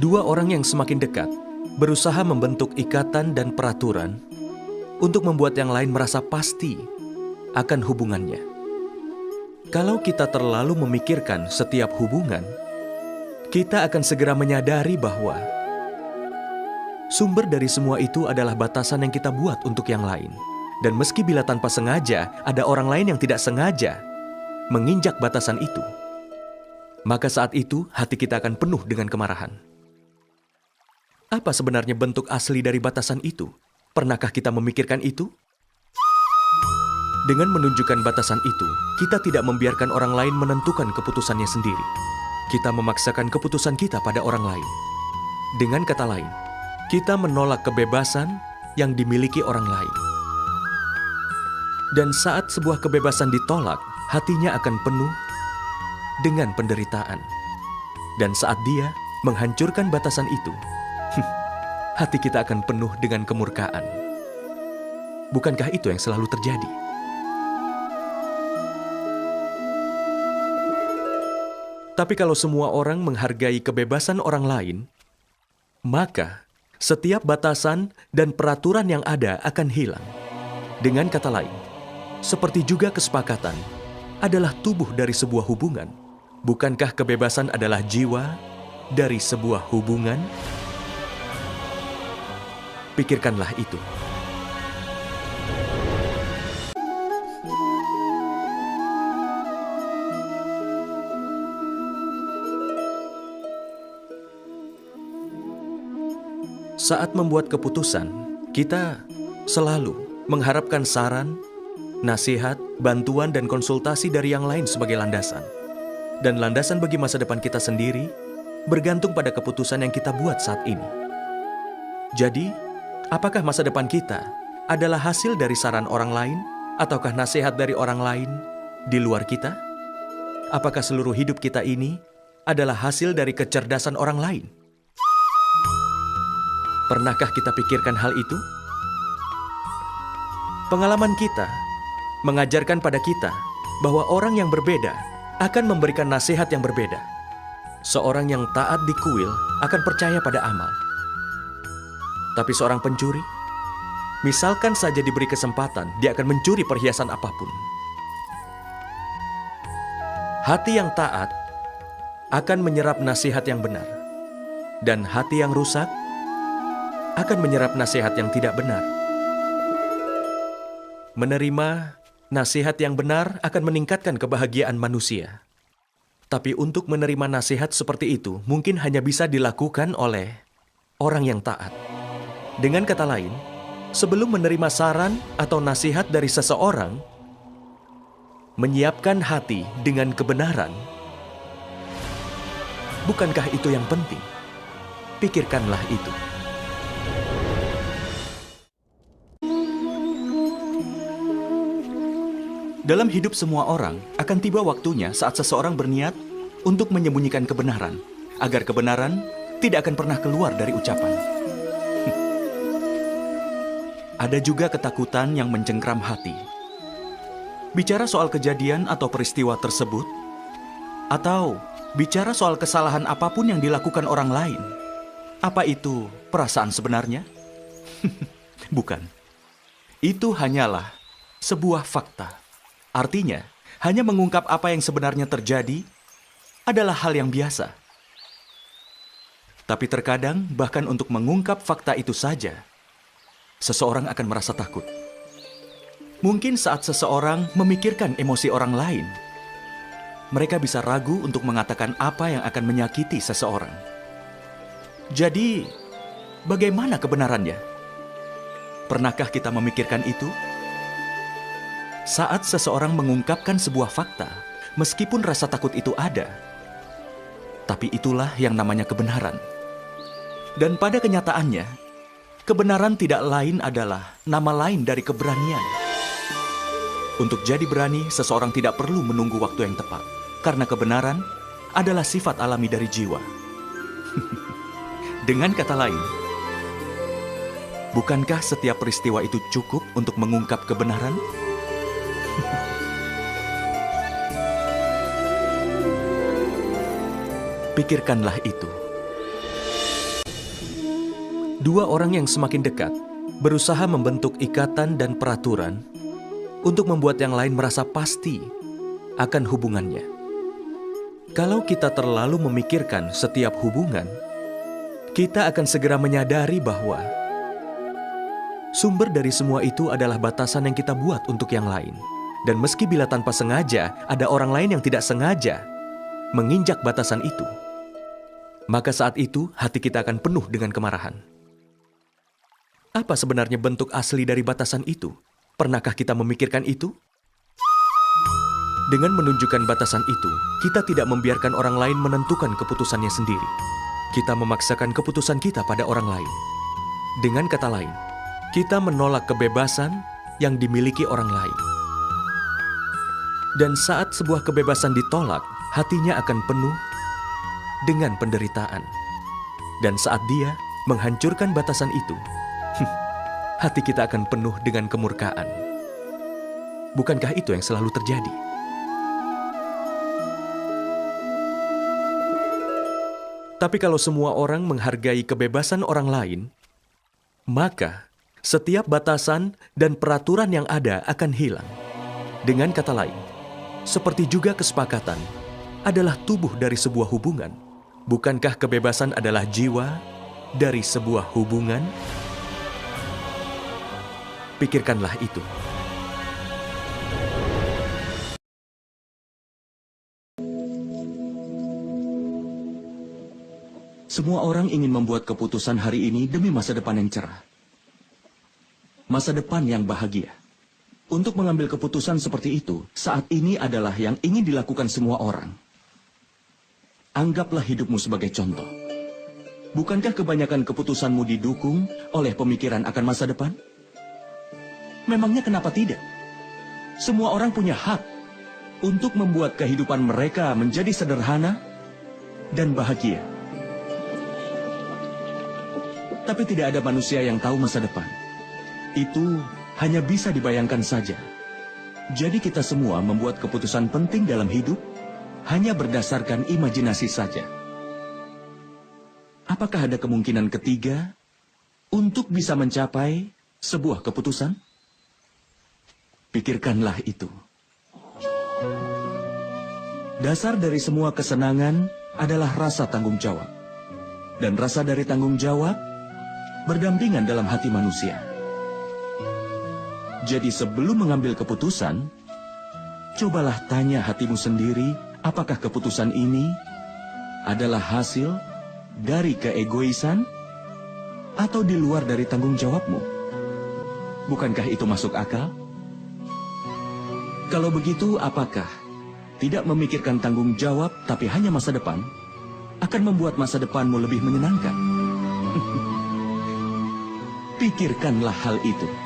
Dua orang yang semakin dekat berusaha membentuk ikatan dan peraturan untuk membuat yang lain merasa pasti akan hubungannya. Kalau kita terlalu memikirkan setiap hubungan, kita akan segera menyadari bahwa sumber dari semua itu adalah batasan yang kita buat untuk yang lain. Dan meski bila tanpa sengaja ada orang lain yang tidak sengaja menginjak batasan itu, maka saat itu hati kita akan penuh dengan kemarahan. Apa sebenarnya bentuk asli dari batasan itu? Pernahkah kita memikirkan itu? Dengan menunjukkan batasan itu, kita tidak membiarkan orang lain menentukan keputusannya sendiri. Kita memaksakan keputusan kita pada orang lain. Dengan kata lain, kita menolak kebebasan yang dimiliki orang lain. Dan saat sebuah kebebasan ditolak, hatinya akan penuh dengan penderitaan. Dan saat dia menghancurkan batasan itu, hati kita akan penuh dengan kemurkaan. Bukankah itu yang selalu terjadi? Tapi kalau semua orang menghargai kebebasan orang lain, maka setiap batasan dan peraturan yang ada akan hilang. Dengan kata lain, seperti juga kesepakatan adalah tubuh dari sebuah hubungan. Bukankah kebebasan adalah jiwa dari sebuah hubungan? Pikirkanlah itu. Saat membuat keputusan, kita selalu mengharapkan saran, nasihat, bantuan, dan konsultasi dari yang lain sebagai landasan. Dan landasan bagi masa depan kita sendiri bergantung pada keputusan yang kita buat saat ini. Jadi, apakah masa depan kita adalah hasil dari saran orang lain, ataukah nasihat dari orang lain di luar kita? Apakah seluruh hidup kita ini adalah hasil dari kecerdasan orang lain? Pernahkah kita pikirkan hal itu? Pengalaman kita mengajarkan pada kita bahwa orang yang berbeda akan memberikan nasihat yang berbeda. Seorang yang taat di kuil akan percaya pada amal. Tapi seorang pencuri, misalkan saja diberi kesempatan, dia akan mencuri perhiasan apapun. Hati yang taat akan menyerap nasihat yang benar. Dan hati yang rusak akan menyerap nasihat yang tidak benar. Menerima nasihat yang benar akan meningkatkan kebahagiaan manusia. Tapi untuk menerima nasihat seperti itu mungkin hanya bisa dilakukan oleh orang yang taat. Dengan kata lain, sebelum menerima saran atau nasihat dari seseorang, menyiapkan hati dengan kebenaran. Bukankah itu yang penting? Pikirkanlah itu. Dalam hidup semua orang, akan tiba waktunya saat seseorang berniat untuk menyembunyikan kebenaran, agar kebenaran tidak akan pernah keluar dari ucapan. Ada juga ketakutan yang mencengkram hati. Bicara soal kejadian atau peristiwa tersebut, atau bicara soal kesalahan apapun yang dilakukan orang lain. Apa itu perasaan sebenarnya? Bukan. Itu hanyalah sebuah fakta. Artinya, hanya mengungkap apa yang sebenarnya terjadi adalah hal yang biasa. Tapi terkadang, bahkan untuk mengungkap fakta itu saja, seseorang akan merasa takut. Mungkin saat seseorang memikirkan emosi orang lain, mereka bisa ragu untuk mengatakan apa yang akan menyakiti seseorang. Jadi, bagaimana kebenarannya? Pernahkah kita memikirkan itu? Saat seseorang mengungkapkan sebuah fakta, meskipun rasa takut itu ada, tapi itulah yang namanya kebenaran. Dan pada kenyataannya, kebenaran tidak lain adalah nama lain dari keberanian. Untuk jadi berani, seseorang tidak perlu menunggu waktu yang tepat, karena kebenaran adalah sifat alami dari jiwa. Dengan kata lain, bukankah setiap peristiwa itu cukup untuk mengungkap kebenaran? Pikirkanlah itu. Dua orang yang semakin dekat berusaha membentuk ikatan dan peraturan untuk membuat yang lain merasa pasti akan hubungannya. Kalau kita terlalu memikirkan setiap hubungan, kita akan segera menyadari bahwa sumber dari semua itu adalah batasan yang kita buat untuk yang lain. Dan meski bila tanpa sengaja ada orang lain yang tidak sengaja menginjak batasan itu, maka saat itu hati kita akan penuh dengan kemarahan. Apa sebenarnya bentuk asli dari batasan itu? Pernahkah kita memikirkan itu? Dengan menunjukkan batasan itu, kita tidak membiarkan orang lain menentukan keputusannya sendiri. Kita memaksakan keputusan kita pada orang lain. Dengan kata lain, kita menolak kebebasan yang dimiliki orang lain. Dan saat sebuah kebebasan ditolak, hatinya akan penuh dengan penderitaan. Dan saat dia menghancurkan batasan itu, hati kita akan penuh dengan kemurkaan. Bukankah itu yang selalu terjadi? Tapi kalau semua orang menghargai kebebasan orang lain, maka setiap batasan dan peraturan yang ada akan hilang. Dengan kata lain, seperti juga kesepakatan adalah tubuh dari sebuah hubungan. Bukankah kebebasan adalah jiwa dari sebuah hubungan? Pikirkanlah itu. Semua orang ingin membuat keputusan hari ini demi masa depan yang cerah. Masa depan yang bahagia. Untuk mengambil keputusan seperti itu, saat ini adalah yang ingin dilakukan semua orang. Anggaplah hidupmu sebagai contoh. Bukankah kebanyakan keputusanmu didukung oleh pemikiran akan masa depan? Memangnya kenapa tidak? Semua orang punya hak untuk membuat kehidupan mereka menjadi sederhana dan bahagia. Tapi tidak ada manusia yang tahu masa depan. Itu hanya bisa dibayangkan saja. Jadi kita semua membuat keputusan penting dalam hidup hanya berdasarkan imajinasi saja. Apakah ada kemungkinan ketiga untuk bisa mencapai sebuah keputusan? Pikirkanlah itu. Dasar dari semua kesenangan adalah rasa tanggung jawab. Dan rasa dari tanggung jawab berdampingan dalam hati manusia. Jadi sebelum mengambil keputusan, cobalah tanya hatimu sendiri, apakah keputusan ini adalah hasil dari keegoisan atau di luar dari tanggung jawabmu? Bukankah itu masuk akal? Kalau begitu, apakah tidak memikirkan tanggung jawab tapi hanya masa depan akan membuat masa depanmu lebih menyenangkan? Pikirkanlah hal itu.